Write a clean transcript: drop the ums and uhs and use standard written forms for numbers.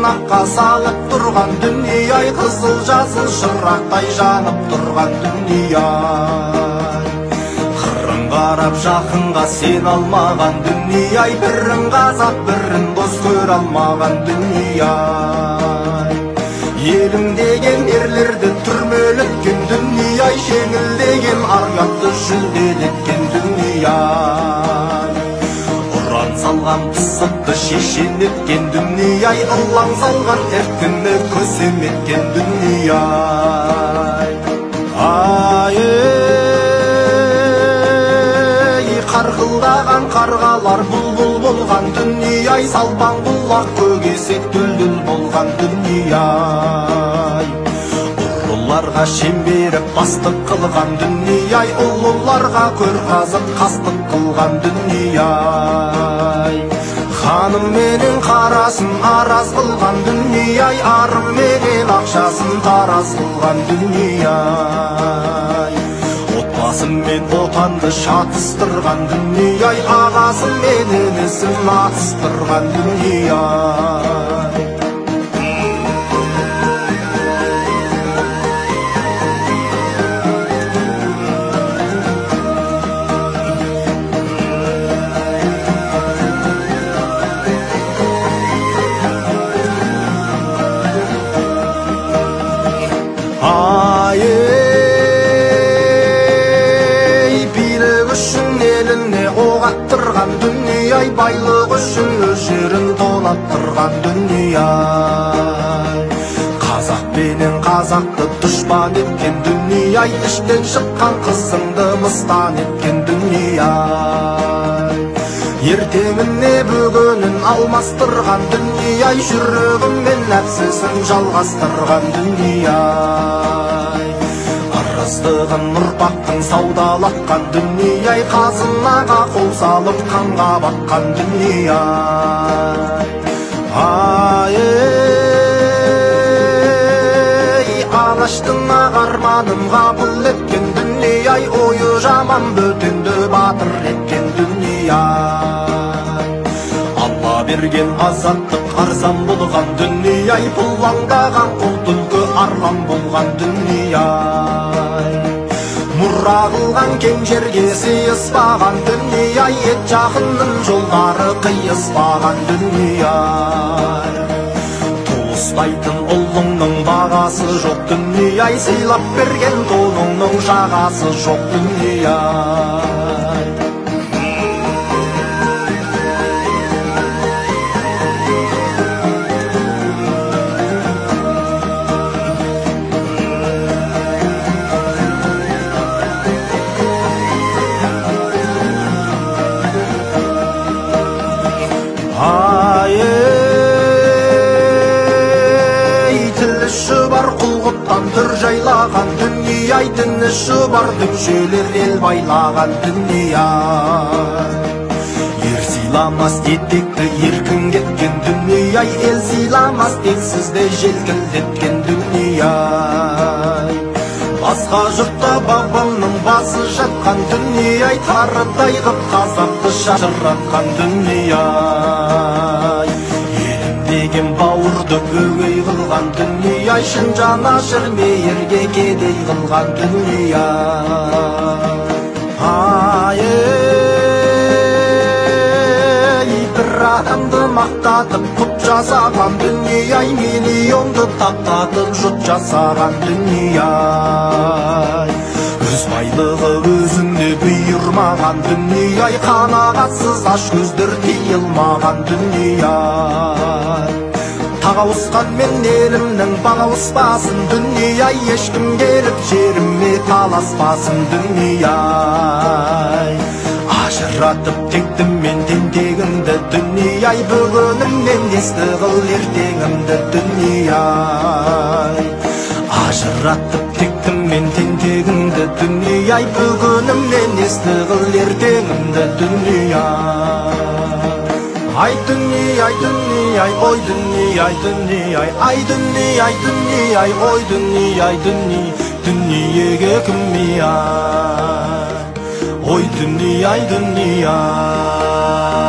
тырнаққа салып тұрған дүние-ай, қызыл жасыл шырақтай жанып тұрған дүние-ай. Қырын қарап жақынға сен алмаған дүние-ай, бірін қазақ бірін дос көре алмаған дүние-ай. Елім деген ерлерді түрмелеткен дүние-ай, жеңілдеген ар-ұятты жүлделеткен дүние-ай. Ұран салған пысықты шешен еткен дүние-ай, ұлан салған еркіні көсем еткен дүние-ай. Қарқылдаған қарғалар бұлбұл болған дүние-ай, салпаң бұлақ көгесек дүлдүл болған дүние-ай. Ұрыларға шемберіп бастық қылған дүние-ай, ұлыларға көр қазып қастық қылған дүние-ай. Ханым менен қарасын араз қылған дүние-ай, арым менен ақшасын тараз қылған дүние-ай. Отбасым мен отанды шатыстырған дүние-ай, ағасым мен інісін атыстырған дүние-ай. Оғаттырған дүние-ай, байлық үшін өз жерін тонаттырған дүние-ай. Қазақ пенен қазақты дұшпан еткен дүние-ай, іштен шыққан қызыңды мыстан еткен дүние-ай. Ертеңіне бүгінін алмастырған дүние-ай, жүрегім мен нәпсісін жалғастырған дүние-ай. Арыздығын ұрпақтың саудалатқан дүние-ай, қазынаға қол салып қанға батқан дүние-ай. Алаштың ағарманын қабыл еткен дүние-ай, ойы жаман бөтенді батыр еткен дүние-ай. Алла берген азаттық арзан болған дүние-ай, бұлаңдаған құл түлкі арлан болған дүние-ай. Мұра қылған кең жерге сыйыспаған дүние-ай, ет жақынның жолдары қиыспаған дүние-ай. Туыстайтын ұлыңның бағасы жоқ дүние-ай, сыйлап берген тоныңның жағасы жоқ дүние-ай. Тіліші бар құлғыттан түр жайлаған дүние-ай, дініші бар дүмшелер ел байлаған дүние-ай. Ер сыйламас етекті еркін кеткен дүние-ай, ел сыйламас тексізді желкілдеткен дүние-ай. Басқа жұртта бабамның басы жатқан дүние-ай, тарыдай ғып қазақты шашыратқан дүние-ай. Елім деген бауырды өгей қылған дүние-ай, шын жанашыр мейірге кедей қылған дүние-ай. Бір адамды мақтатып құт жасаған дүние-ай, миллионды таптатып жұт жасаған дүние-ай. Өз байлығы өзінде бұйырмаған дүние-ай, қанағатсыз аш көздер тыйылмаған дүние-ай. Тағауысқан мен елімнің бағауыспасын дүние-ай, ешкім келіп жеріме таласпасын дүние-ай. Ажыратып тектім мен тентегімді дүние-ай, бүгінімнен есті қыл ертеңімді дүние-ай. Ажыратып тектім мен тентегімді дүние-ай, бүгінімнен есті қыл ертеңімді дүние-ай. Ай дүние-ай, дүние-ай, ой дүние-ай, дүние-ай, ай дүние-ай, дүние-ай, ой дүние-ай, дүниеге кім мия? Ой дүние-ай, дүние-ай.